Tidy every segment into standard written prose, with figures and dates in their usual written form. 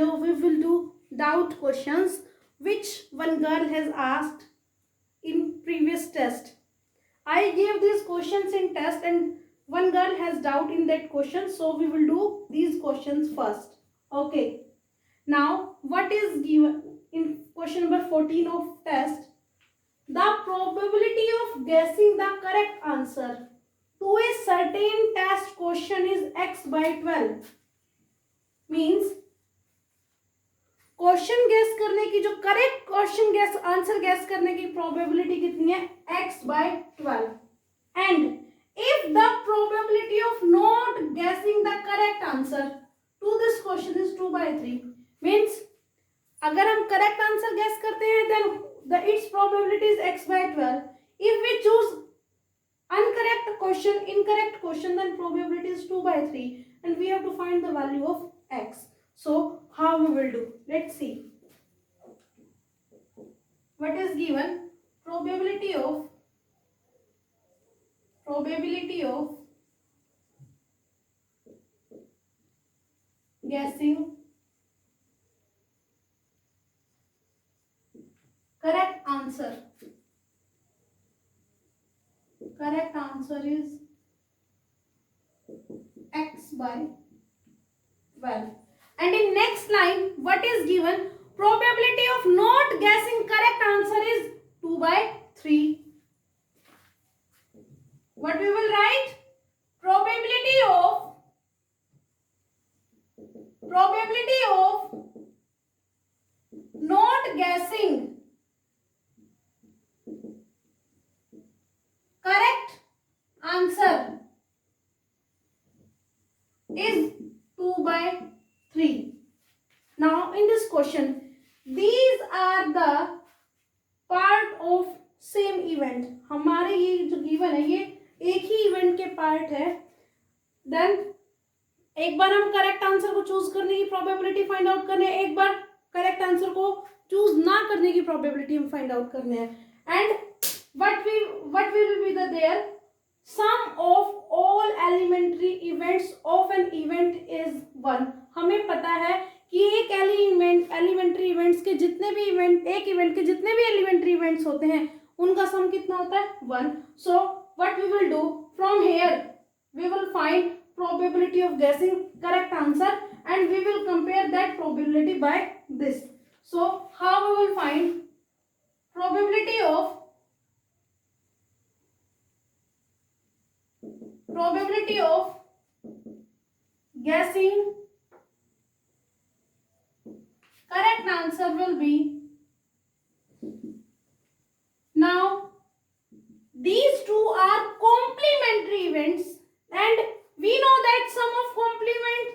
video we will do doubt questions which one girl has asked in previous test. I gave these questions in test and one girl has doubt in that question, so we will do these questions first. Okay, now what is given in question number 14 of test? The probability of guessing the correct answer to a certain test question is x by 12. Means question guess करने की, जो correct question guess answer guess करने की probability कितनी है? x by 12. And if the probability of not guessing the correct answer to this question is 2 by 3. Means अगर हम correct answer guess करते हैं then the it's probability is x by 12. If we choose incorrect question, then probability is 2 by 3 and we have to find the value of x. So how we will do? Let's see. What is given? Probability of guessing correct answer. Correct answer is x by 12. And in next line, what is given? Probability of not guessing correct answer is 2 by 3. What we will write? Probability of not guessing correct answer is 2 by 3. Now in this question, these are the part of same event. हमारे ये जो given है ये एक ही event के part है. Then एक बार हम correct answer को choose करने की probability find out करने हैं, एक बार correct answer को choose ना करने की probability हम find out करने हैं. And what will be there? Sum of all elementary events of an event is 1. हमें पता है कि एक एलिमेंट्री इवेंट्स के जितने भी इवेंट, एक इवेंट के जितने भी एलिमेंट्री इवेंट्स होते हैं उनका सम कितना होता है? 1. So what we will do from here, we will find probability of guessing correct answer and we will compare that probability by this. So how we will find probability of guessing correct answer will be, now these two are complementary events and we know that sum of complement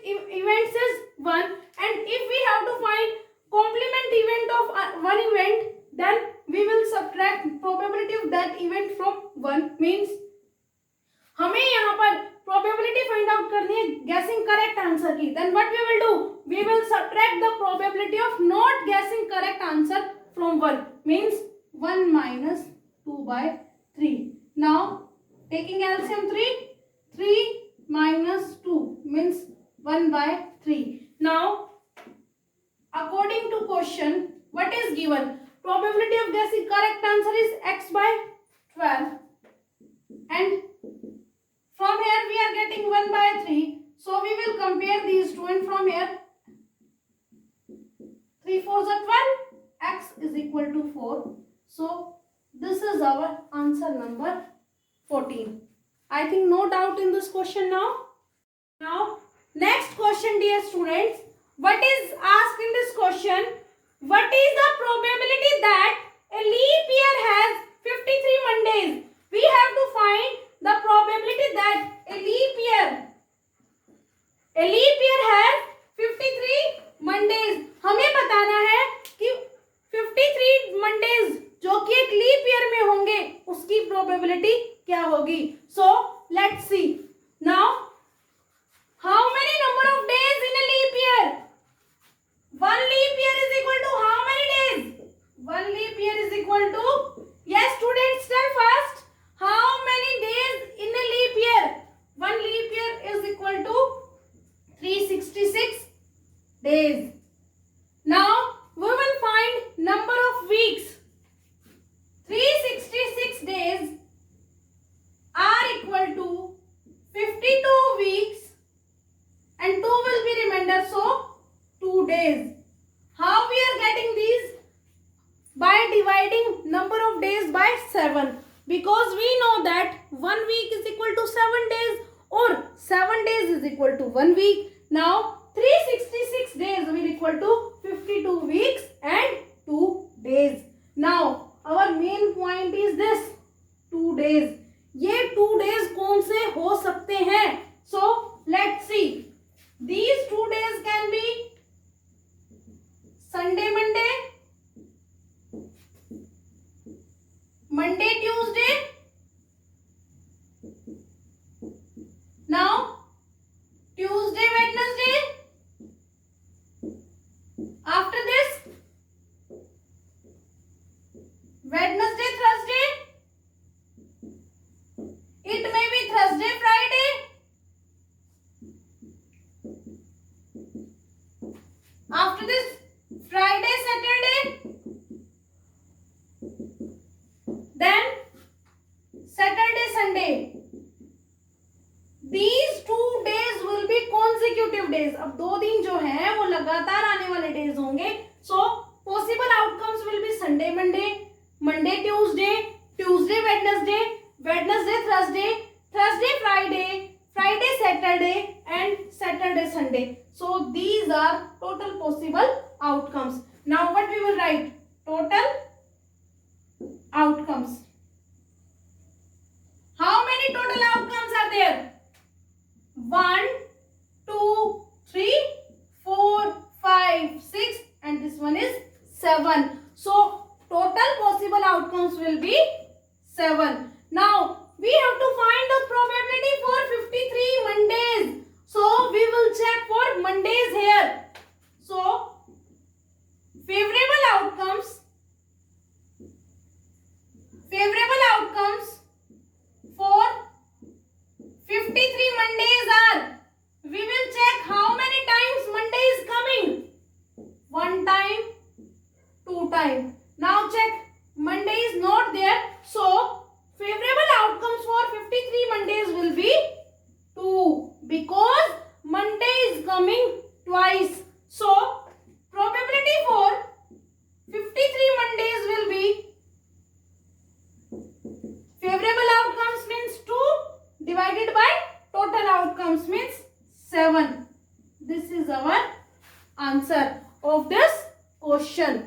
events is 1, and if we have to find complement event of one event, then we will subtract probability of that event from 1. means हमें यहाँ पर probability find out करनी है guessing correct answer की. Then what we will do? We will subtract the probability of not guessing correct answer from 1. Means 1 minus 2 by 3. Now taking LCM 3 minus 2 means 1 by 3. Now according to question, what is given? Probability of guessing correct answer is x by 12 and from here we are getting 1 by 3. So we will compare these two and from here 3 4s are 12, x is equal to 4. So this is our answer number 14. I think no doubt in this question now. Now next question, dear students, what is asked in this question? What is the probability that a leap year has 53 Mondays? We have to find the probability that a leap year has 53 Mondays. हमें बताना है कि 53 Mondays जो कि एक leap year में होंगे उसकी प्रोबेबिलिटी क्या होगी. So let's see. Now how many number of days in a leap year? One leap year is equal to how many days? One leap year is equal to, yes students, tell first, how many 7 days or 7 days is equal to 1 week. Now 366 days will equal to 52 weeks and 2 days. Now our main point is this 2 days. ये 2 days कौन से हो सकते हैं? So let's see. These 2 days can be Sunday, Monday, Monday, Tuesday. Now Tuesday, Wednesday. After this Wednesday, Thursday. It may be Thursday, Friday. After this Friday, Saturday. Then Saturday, Sunday. These 2 days will be consecutive days. अब 2 दिन जो है वो लगातार आने वाले days होंगे. So possible outcomes will be Sunday, Monday, Monday, Tuesday, Tuesday, Wednesday, Wednesday, Thursday, Thursday, Friday, Friday, Saturday, and Saturday, Sunday. So these are total possible outcomes. Now what we will write? Total outcomes. How many total outcomes are there? 1, 2, 3, 4, 5, 6, and this one is 7. So total possible outcomes will be 7. Now we have to find the probability for 53 Mondays. So we will check for Mondays here. So favorable outcomes for 53 Mondays are, we will check how many times Monday is coming. 1 time, 2 time. Now check Monday is not there. So favorable outcomes for 53 Mondays will be 2 because Monday is coming twice. So probability for 53 Mondays will be favorable outcomes means 2 divided by total outcomes means 7. This is our answer of this question.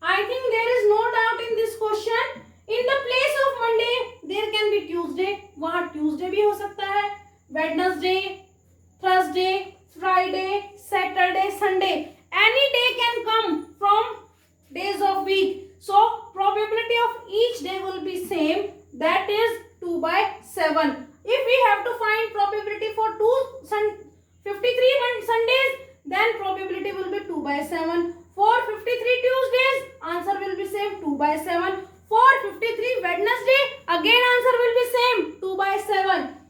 I think there is no doubt in this question. In the place of Monday there can be Tuesday. वहाँ Tuesday भी हो सकता है. Wednesday, Thursday, Friday, Saturday, Sunday. Any day can come from days of week. So probability of each day will be same. That is 2 by 7. If we have to find probability for 53 Sundays, then probability will be 2 by 7. For 53 Tuesdays, answer will be same 2 by 7. For 53 Wednesday, again answer will be same 2 by 7.